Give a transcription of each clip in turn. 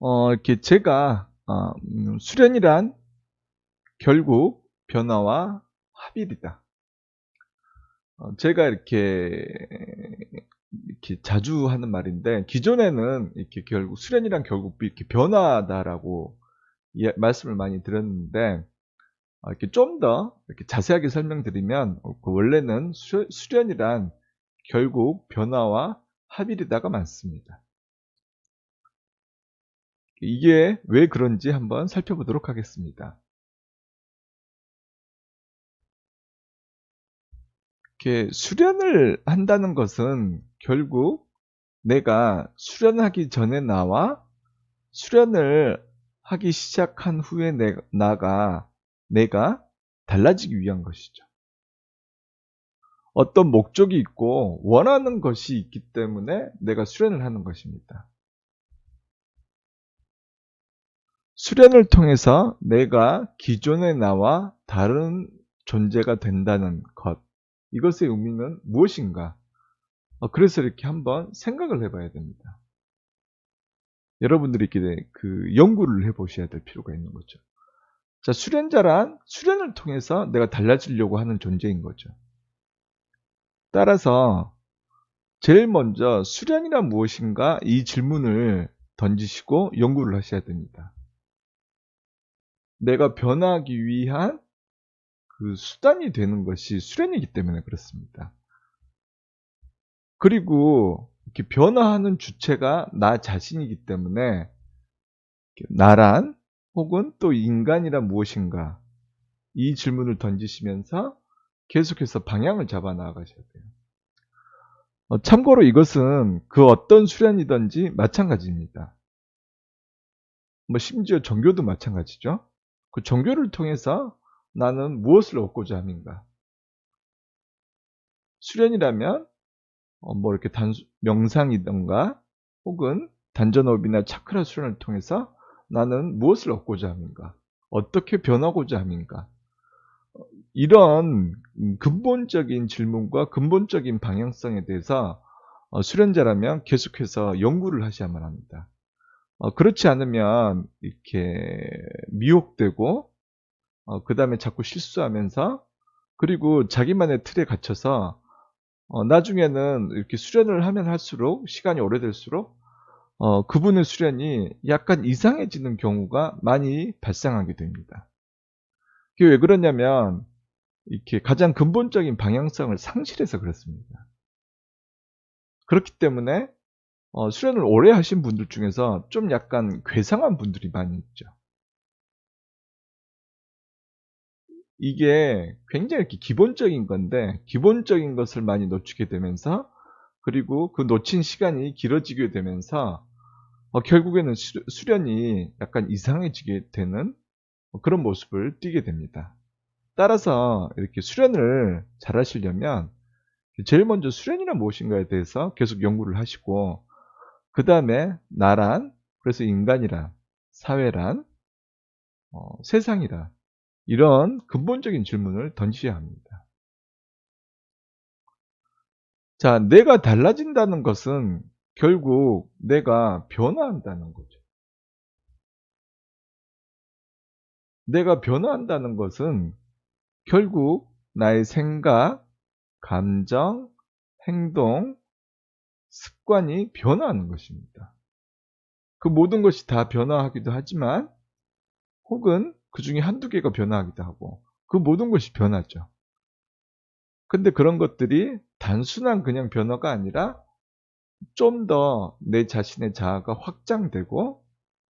이렇게 제가 수련이란 결국 변화와 합일이다. 제가 이렇게 자주 하는 말인데, 기존에는 이렇게 결국 수련이란 결국 이렇게 변화다라고 말씀을 많이 드렸는데, 이렇게 좀 더 이렇게 자세하게 설명드리면, 원래는 수련이란 결국 변화와 합일이다가 많습니다. 이게 왜 그런지 한번 살펴보도록 하겠습니다. 이렇게 수련을 한다는 것은 결국 내가 수련하기 전에 나와 수련을 하기 시작한 후에 내가 달라지기 위한 것이죠. 어떤 목적이 있고 원하는 것이 있기 때문에 내가 수련을 하는 것입니다. 수련을 통해서 내가 기존의 나와 다른 존재가 된다는 것, 이것의 의미는 무엇인가? 그래서 이렇게 한번 생각을 해봐야 됩니다. 여러분들이 이렇게 연구를 해보셔야 될 필요가 있는 거죠. 자, 수련자란 수련을 통해서 내가 달라지려고 하는 존재인 거죠. 따라서 제일 먼저 수련이란 무엇인가 이 질문을 던지시고 연구를 하셔야 됩니다. 내가 변화하기 위한 그 수단이 되는 것이 수련이기 때문에 그렇습니다. 그리고 이렇게 변화하는 주체가 나 자신이기 때문에 나란 혹은 또 인간이란 무엇인가 이 질문을 던지시면서 계속해서 방향을 잡아 나가셔야 돼요. 참고로 이것은 그 어떤 수련이든지 마찬가지입니다. 심지어 종교도 마찬가지죠. 그 종교를 통해서 나는 무엇을 얻고자 함인가? 수련이라면 이렇게 명상이든가 혹은 단전호흡이나 차크라 수련을 통해서 나는 무엇을 얻고자 함인가? 어떻게 변하고자 함인가? 이런 근본적인 질문과 근본적인 방향성에 대해서 수련자라면 계속해서 연구를 하셔야만 합니다. 그렇지 않으면 이렇게 미혹되고 그 다음에 자꾸 실수하면서 그리고 자기만의 틀에 갇혀서 나중에는 이렇게 수련을 하면 할수록 시간이 오래될수록 그분의 수련이 약간 이상해지는 경우가 많이 발생하게 됩니다. 그게 왜 그러냐면 이렇게 가장 근본적인 방향성을 상실해서 그렇습니다. 그렇기 때문에 수련을 오래 하신 분들 중에서 좀 약간 괴상한 분들이 많이 있죠. 이게 굉장히 이렇게 기본적인 건데 기본적인 것을 많이 놓치게 되면서 그리고 그 놓친 시간이 길어지게 되면서 결국에는 수련이 약간 이상해지게 되는 그런 모습을 띠게 됩니다. 따라서 이렇게 수련을 잘 하시려면 제일 먼저 수련이란 무엇인가에 대해서 계속 연구를 하시고 그 다음에 나란, 그래서 인간이란, 사회란, 세상이란 이런 근본적인 질문을 던지셔야 합니다. 자, 내가 달라진다는 것은 결국 내가 변화한다는 거죠. 내가 변화한다는 것은 결국 나의 생각, 감정, 행동, 습관이 변화하는 것입니다. 그 모든 것이 다 변화하기도 하지만 혹은 그 중에 한두 개가 변화하기도 하고 그 모든 것이 변하죠. 근데 그런 것들이 단순한 그냥 변화가 아니라 좀 더 내 자신의 자아가 확장되고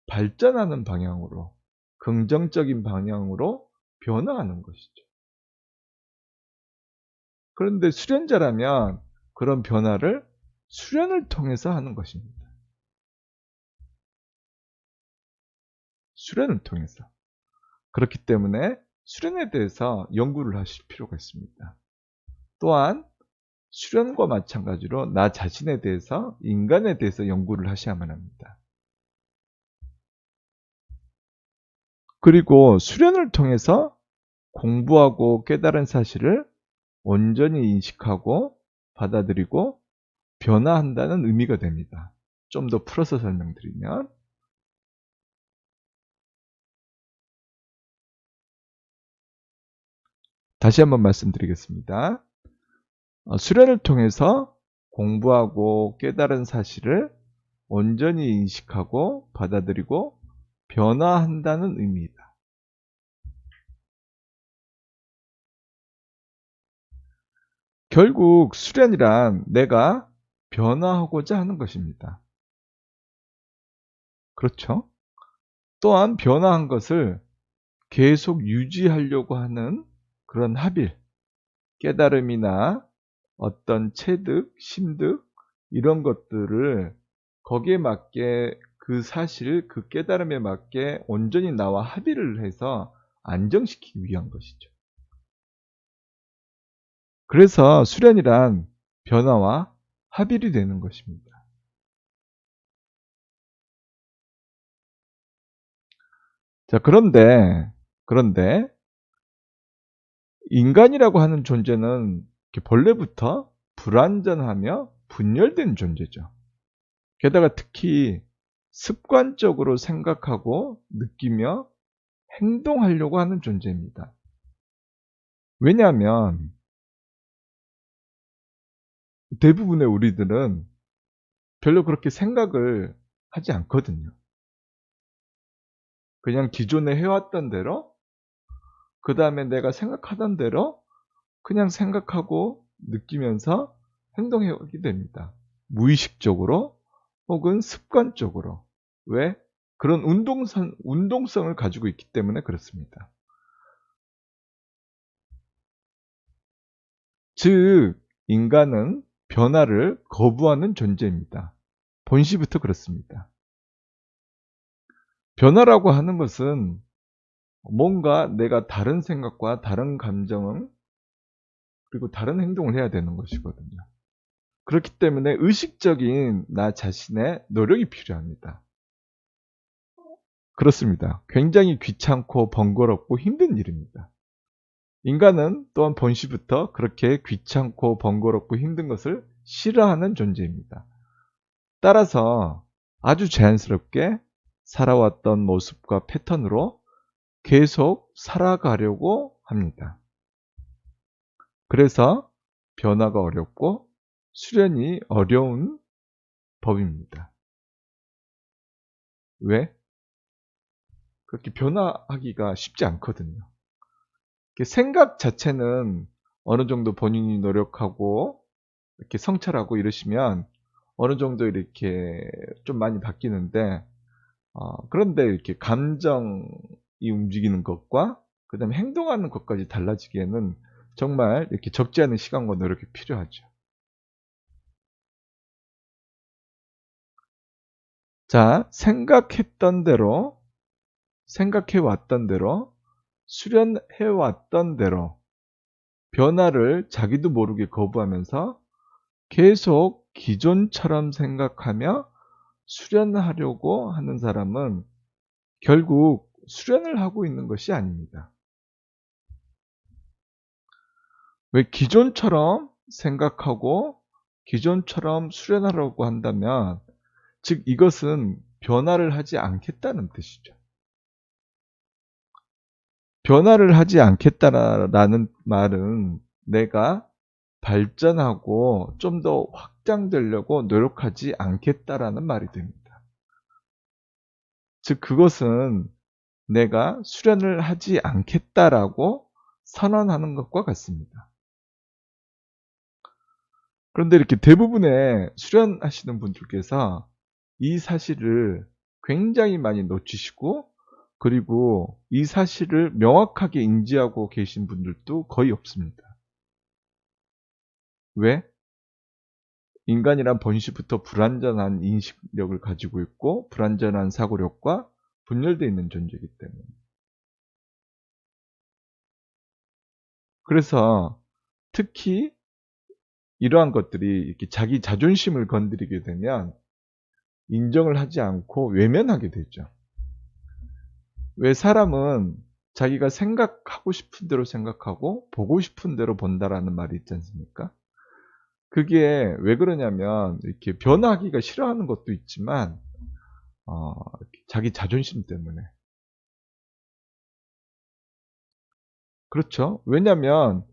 발전하는 방향으로 긍정적인 방향으로 변화하는 것이죠. 그런데 수련자라면 그런 변화를 수련을 통해서 하는 것입니다. 수련을 통해서. 그렇기 때문에 수련에 대해서 연구를 하실 필요가 있습니다. 또한 수련과 마찬가지로 나 자신에 대해서, 인간에 대해서 연구를 하셔야만 합니다. 그리고 수련을 통해서 공부하고 깨달은 사실을 온전히 인식하고 받아들이고 변화한다는 의미가 됩니다. 좀 더 풀어서 설명드리면 다시 한번 말씀드리겠습니다. 수련을 통해서 공부하고 깨달은 사실을 온전히 인식하고 받아들이고 변화한다는 의미이다. 결국 수련이란 내가 변화하고자 하는 것입니다. 그렇죠? 또한 변화한 것을 계속 유지하려고 하는 그런 합일, 깨달음이나 어떤 체득, 심득 이런 것들을 거기에 맞게 그 사실, 그 깨달음에 맞게 온전히 나와 합의를 해서 안정시키기 위한 것이죠. 그래서 수련이란 변화와 합일이 되는 것입니다. 자, 그런데 인간이라고 하는 존재는 본래부터 불완전하며 분열된 존재죠. 게다가 특히 습관적으로 생각하고 느끼며 행동하려고 하는 존재입니다. 왜냐하면 대부분의 우리들은 별로 그렇게 생각을 하지 않거든요. 그냥 기존에 해왔던 대로, 그 다음에 내가 생각하던 대로 그냥 생각하고 느끼면서 행동하게 됩니다. 무의식적으로 혹은 습관적으로. 왜? 그런 운동성을 가지고 있기 때문에 그렇습니다. 즉, 인간은 변화를 거부하는 존재입니다. 본시부터 그렇습니다. 변화라고 하는 것은 뭔가 내가 다른 생각과 다른 감정을 그리고 다른 행동을 해야 되는 것이거든요. 그렇기 때문에 의식적인 나 자신의 노력이 필요합니다. 그렇습니다. 굉장히 귀찮고 번거롭고 힘든 일입니다. 인간은 또한 본시부터 그렇게 귀찮고 번거롭고 힘든 것을 싫어하는 존재입니다. 따라서 아주 자연스럽게 살아왔던 모습과 패턴으로 계속 살아가려고 합니다. 그래서 변화가 어렵고 수련이 어려운 법입니다. 왜? 그렇게 변화하기가 쉽지 않거든요. 생각 자체는 어느 정도 본인이 노력하고 이렇게 성찰하고 이러시면 어느 정도 이렇게 좀 많이 바뀌는데, 그런데 이렇게 감정이 움직이는 것과 그 다음에 행동하는 것까지 달라지기에는 정말 이렇게 적지 않은 시간과 노력이 필요하죠. 자, 생각해왔던 대로, 수련해왔던 대로 변화를 자기도 모르게 거부하면서 계속 기존처럼 생각하며 수련하려고 하는 사람은 결국 수련을 하고 있는 것이 아닙니다. 왜 기존처럼 생각하고 기존처럼 수련하려고 한다면, 즉 이것은 변화를 하지 않겠다는 뜻이죠. 변화를 하지 않겠다라는 말은 내가 발전하고 좀 더 확장되려고 노력하지 않겠다라는 말이 됩니다. 즉 그것은 내가 수련을 하지 않겠다라고 선언하는 것과 같습니다. 그런데 이렇게 대부분의 수련하시는 분들께서 이 사실을 굉장히 많이 놓치시고, 그리고 이 사실을 명확하게 인지하고 계신 분들도 거의 없습니다. 왜? 인간이란 본시부터 불완전한 인식력을 가지고 있고 불완전한 사고력과 분열되어 있는 존재이기 때문에. 그래서 특히 이러한 것들이 이렇게 자기 자존심을 건드리게 되면 인정을 하지 않고 외면하게 되죠. 왜 사람은 자기가 생각하고 싶은 대로 생각하고 보고 싶은 대로 본다라는 말이 있지 않습니까? 그게 왜 그러냐면 이렇게 변화하기가 싫어하는 것도 있지만 자기 자존심 때문에. 그렇죠. 왜냐면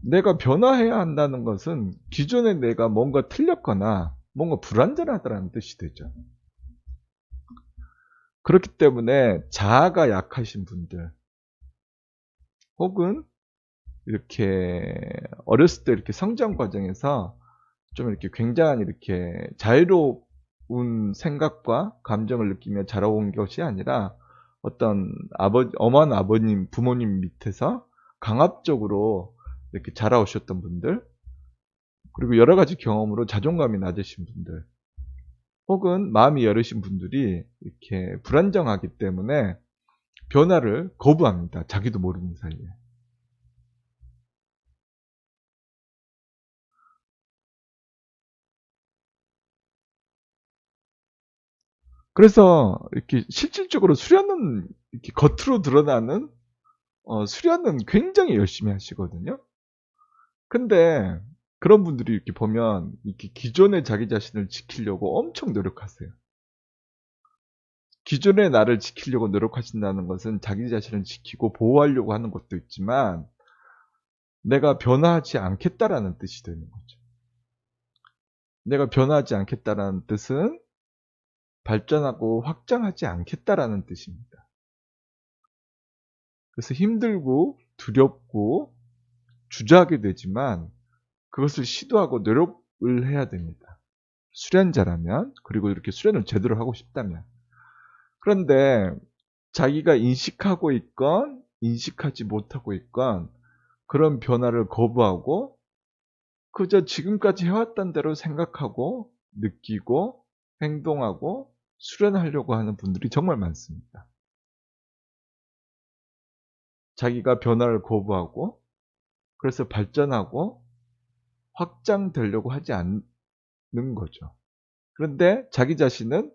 내가 변화해야 한다는 것은 기존에 내가 뭔가 틀렸거나 뭔가 불완전하다는 뜻이 되죠. 그렇기 때문에 자아가 약하신 분들 혹은 이렇게 어렸을 때 이렇게 성장 과정에서 좀 이렇게 굉장한 이렇게 자유로운 생각과 감정을 느끼며 자라온 것이 아니라 어떤 엄한 아버님, 부모님 밑에서 강압적으로 이렇게 자라오셨던 분들, 그리고 여러 가지 경험으로 자존감이 낮으신 분들, 혹은 마음이 여르신 분들이 이렇게 불안정하기 때문에 변화를 거부합니다. 자기도 모르는 사이에. 그래서 이렇게 실질적으로 수련은 이렇게 겉으로 드러나는 수련은 굉장히 열심히 하시거든요. 근데 그런 분들이 이렇게 보면 이렇게 기존의 자기 자신을 지키려고 엄청 노력하세요. 기존의 나를 지키려고 노력하신다는 것은 자기 자신을 지키고 보호하려고 하는 것도 있지만 내가 변화하지 않겠다라는 뜻이 되는 거죠. 내가 변화하지 않겠다라는 뜻은 발전하고 확장하지 않겠다라는 뜻입니다. 그래서 힘들고 두렵고 주저하게 되지만 그것을 시도하고 노력을 해야 됩니다. 수련자라면, 그리고 이렇게 수련을 제대로 하고 싶다면. 그런데 자기가 인식하고 있건 인식하지 못하고 있건 그런 변화를 거부하고 그저 지금까지 해왔던 대로 생각하고 느끼고 행동하고 수련하려고 하는 분들이 정말 많습니다. 자기가 변화를 거부하고 그래서 발전하고 확장되려고 하지 않는 거죠. 그런데 자기 자신은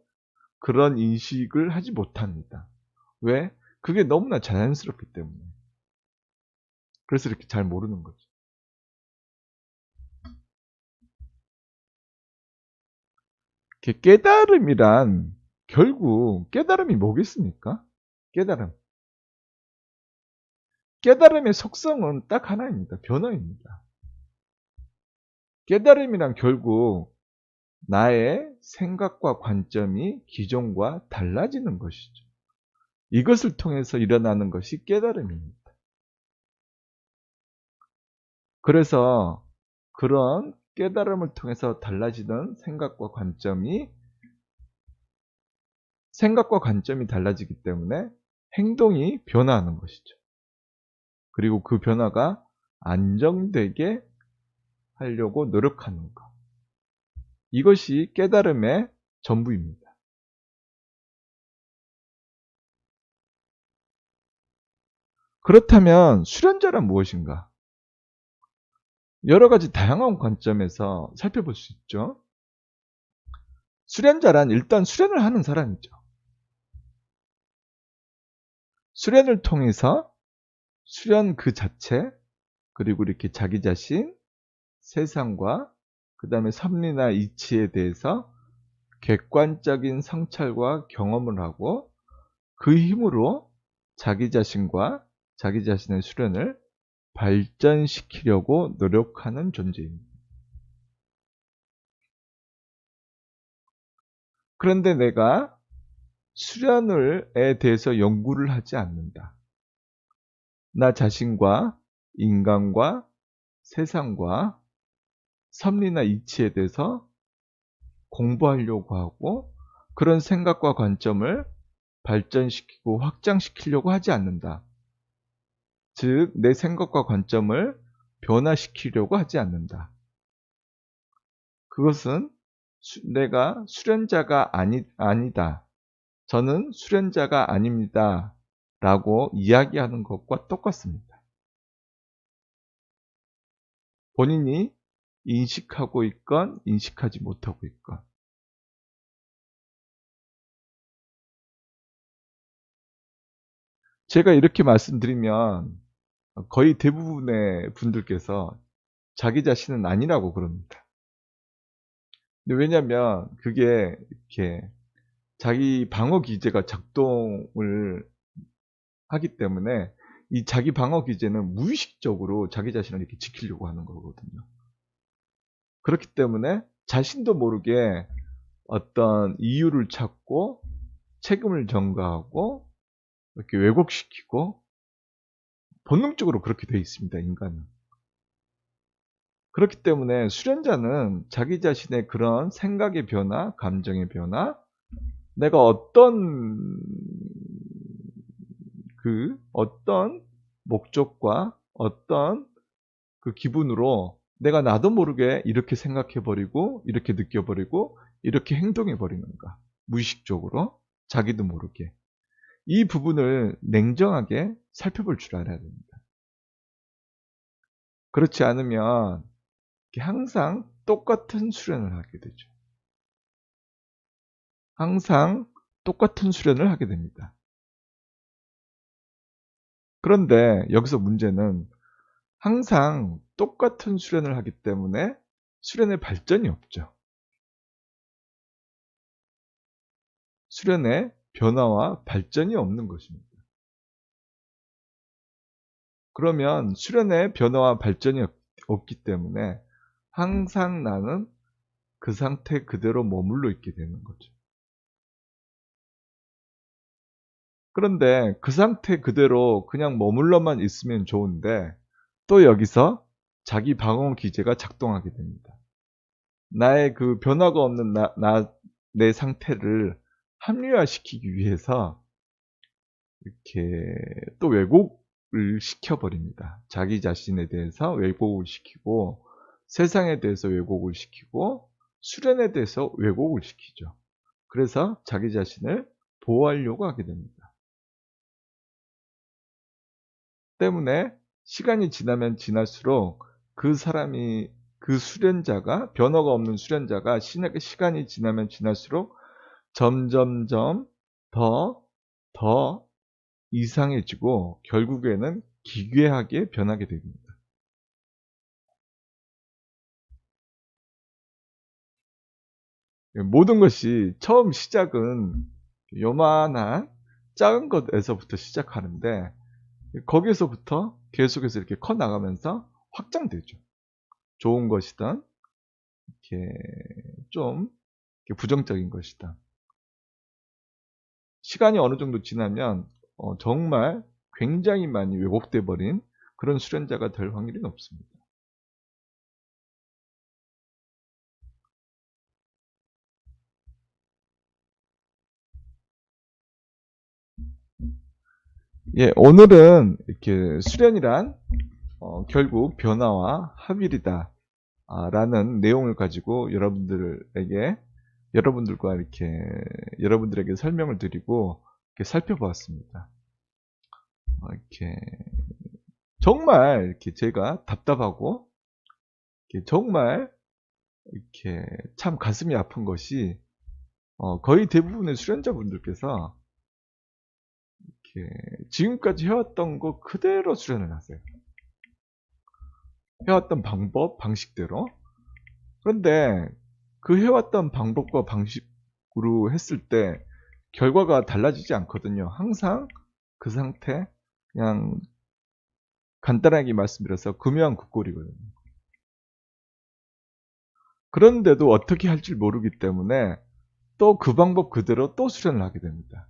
그런 인식을 하지 못합니다. 왜? 그게 너무나 자연스럽기 때문에. 그래서 이렇게 잘 모르는 거죠. 깨달음이란 결국 깨달음이 뭐겠습니까? 깨달음. 깨달음의 속성은 딱 하나입니다. 변화입니다. 깨달음이란 결국 나의 생각과 관점이 기존과 달라지는 것이죠. 이것을 통해서 일어나는 것이 깨달음입니다. 그래서 그런 깨달음을 통해서 달라지는 생각과 관점이 달라지기 때문에 행동이 변화하는 것이죠. 그리고 그 변화가 안정되게 하려고 노력하는 것. 이것이 깨달음의 전부입니다. 그렇다면 수련자란 무엇인가? 여러 가지 다양한 관점에서 살펴볼 수 있죠. 수련자란 일단 수련을 하는 사람이죠. 수련을 통해서 수련 그 자체, 그리고 이렇게 자기 자신, 세상과 그 다음에 섭리나 이치에 대해서 객관적인 성찰과 경험을 하고 그 힘으로 자기 자신과 자기 자신의 수련을 발전시키려고 노력하는 존재입니다. 그런데 내가 수련에 대해서 연구를 하지 않는다. 나 자신과 인간과 세상과 섭리나 이치에 대해서 공부하려고 하고 그런 생각과 관점을 발전시키고 확장시키려고 하지 않는다. 즉, 내 생각과 관점을 변화시키려고 하지 않는다. 그것은 내가 수련자가 아니다. 저는 수련자가 아닙니다. 라고 이야기하는 것과 똑같습니다. 본인이 인식하고 있건 인식하지 못하고 있건. 제가 이렇게 말씀드리면 거의 대부분의 분들께서 자기 자신은 아니라고 그럽니다. 근데 왜냐면 그게 이렇게 자기 방어 기제가 작동을 하기 때문에 이 자기 방어 기제는 무의식적으로 자기 자신을 이렇게 지키려고 하는 거거든요. 그렇기 때문에 자신도 모르게 어떤 이유를 찾고 책임을 전가하고 이렇게 왜곡시키고 본능적으로 그렇게 되어 있습니다, 인간은. 그렇기 때문에 수련자는 자기 자신의 그런 생각의 변화, 감정의 변화, 내가 어떤 목적과 어떤 그 기분으로 내가 나도 모르게 이렇게 생각해버리고, 이렇게 느껴버리고, 이렇게 행동해버리는가. 무의식적으로, 자기도 모르게. 이 부분을 냉정하게 살펴볼 줄 알아야 됩니다. 그렇지 않으면 항상 똑같은 수련을 하게 되죠. 항상 똑같은 수련을 하게 됩니다. 그런데 여기서 문제는 항상 똑같은 수련을 하기 때문에 수련의 발전이 없죠. 수련의 변화와 발전이 없는 것입니다. 그러면 수련의 변화와 발전이 없기 때문에 항상 나는 그 상태 그대로 머물러 있게 되는 거죠. 그런데 그 상태 그대로 그냥 머물러만 있으면 좋은데 또 여기서 자기 방어 기제가 작동하게 됩니다. 나의 그 변화가 없는 내 상태를 합리화시키기 위해서 이렇게 또 왜곡을 시켜버립니다. 자기 자신에 대해서 왜곡을 시키고 세상에 대해서 왜곡을 시키고 수련에 대해서 왜곡을 시키죠. 그래서 자기 자신을 보호하려고 하게 됩니다. 때문에 시간이 지나면 지날수록 그 사람이 그 수련자가 변화가 없는 수련자가 시간이 지나면 지날수록 점점점 더 이상해지고 결국에는 기괴하게 변하게 됩니다. 모든 것이 처음 시작은 요만한 작은 것에서부터 시작하는데 거기에서부터 계속해서 이렇게 커 나가면서 확장되죠. 좋은 것이든 이렇게 좀 부정적인 것이든 시간이 어느 정도 지나면 정말 굉장히 많이 왜곡돼 버린 그런 수련자가 될 확률이 높습니다. 예, 오늘은 이렇게 수련이란 결국 변화와 합일이다 라는 내용을 가지고 여러분들에게 설명을 드리고 이렇게 살펴보았습니다. 이렇게 정말 이렇게 제가 답답하고 정말 이렇게 참 가슴이 아픈 것이 거의 대부분의 수련자분들께서 이렇게 지금까지 해왔던 거 그대로 수련을 하세요. 해왔던 방법, 방식대로. 그런데 그 해왔던 방법과 방식으로 했을 때 결과가 달라지지 않거든요. 항상 그 상태, 그냥 간단하게 말씀드려서 금요한 국골이거든요. 그런데도 어떻게 할 줄 모르기 때문에 또 그 방법 그대로 또 수련을 하게 됩니다.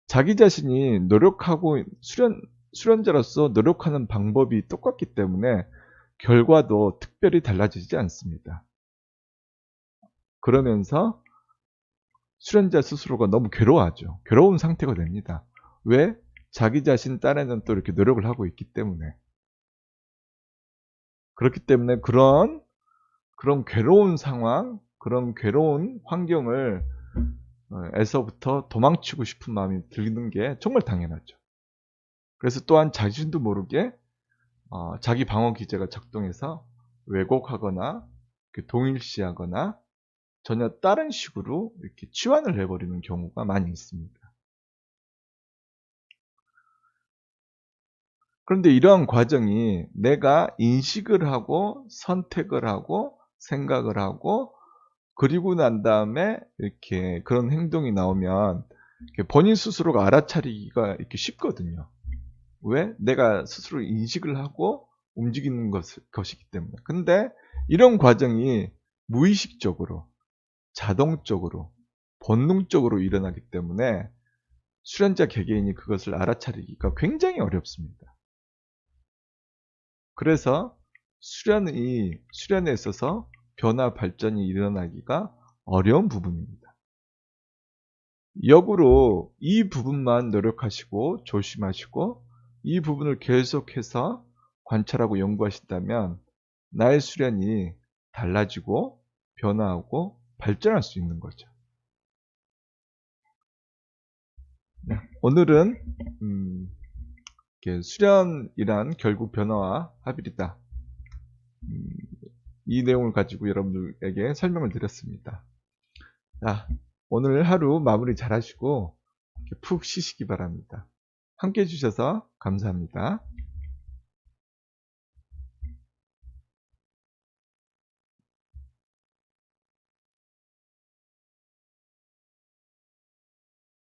자기 자신이 노력하고 수련자로서 노력하는 방법이 똑같기 때문에 결과도 특별히 달라지지 않습니다. 그러면서 수련자 스스로가 너무 괴로워하죠. 괴로운 상태가 됩니다. 왜? 자기 자신 딴에는 또 이렇게 노력을 하고 있기 때문에. 그렇기 때문에 그런 괴로운 상황, 그런 괴로운 환경을 에서부터 도망치고 싶은 마음이 드는 게 정말 당연하죠. 그래서 또한 자신도 모르게 자기 방어 기제가 작동해서 왜곡하거나 동일시하거나 전혀 다른 식으로 이렇게 치환을 해버리는 경우가 많이 있습니다. 그런데 이러한 과정이 내가 인식을 하고 선택을 하고 생각을 하고 그리고 난 다음에 이렇게 그런 행동이 나오면 본인 스스로가 알아차리기가 이렇게 쉽거든요. 왜? 내가 스스로 인식을 하고 움직이는 것이기 때문에. 근데 이런 과정이 무의식적으로, 자동적으로, 본능적으로 일어나기 때문에 수련자 개개인이 그것을 알아차리기가 굉장히 어렵습니다. 그래서 수련에 있어서 변화 발전이 일어나기가 어려운 부분입니다. 역으로 이 부분만 노력하시고 조심하시고 이 부분을 계속해서 관찰하고 연구하신다면 나의 수련이 달라지고 변화하고 발전할 수 있는 거죠. 네, 오늘은 수련이란 결국 변화와 합일이다. 이 내용을 가지고 여러분들에게 설명을 드렸습니다. 자, 오늘 하루 마무리 잘 하시고 푹 쉬시기 바랍니다. 함께 해주셔서 감사합니다.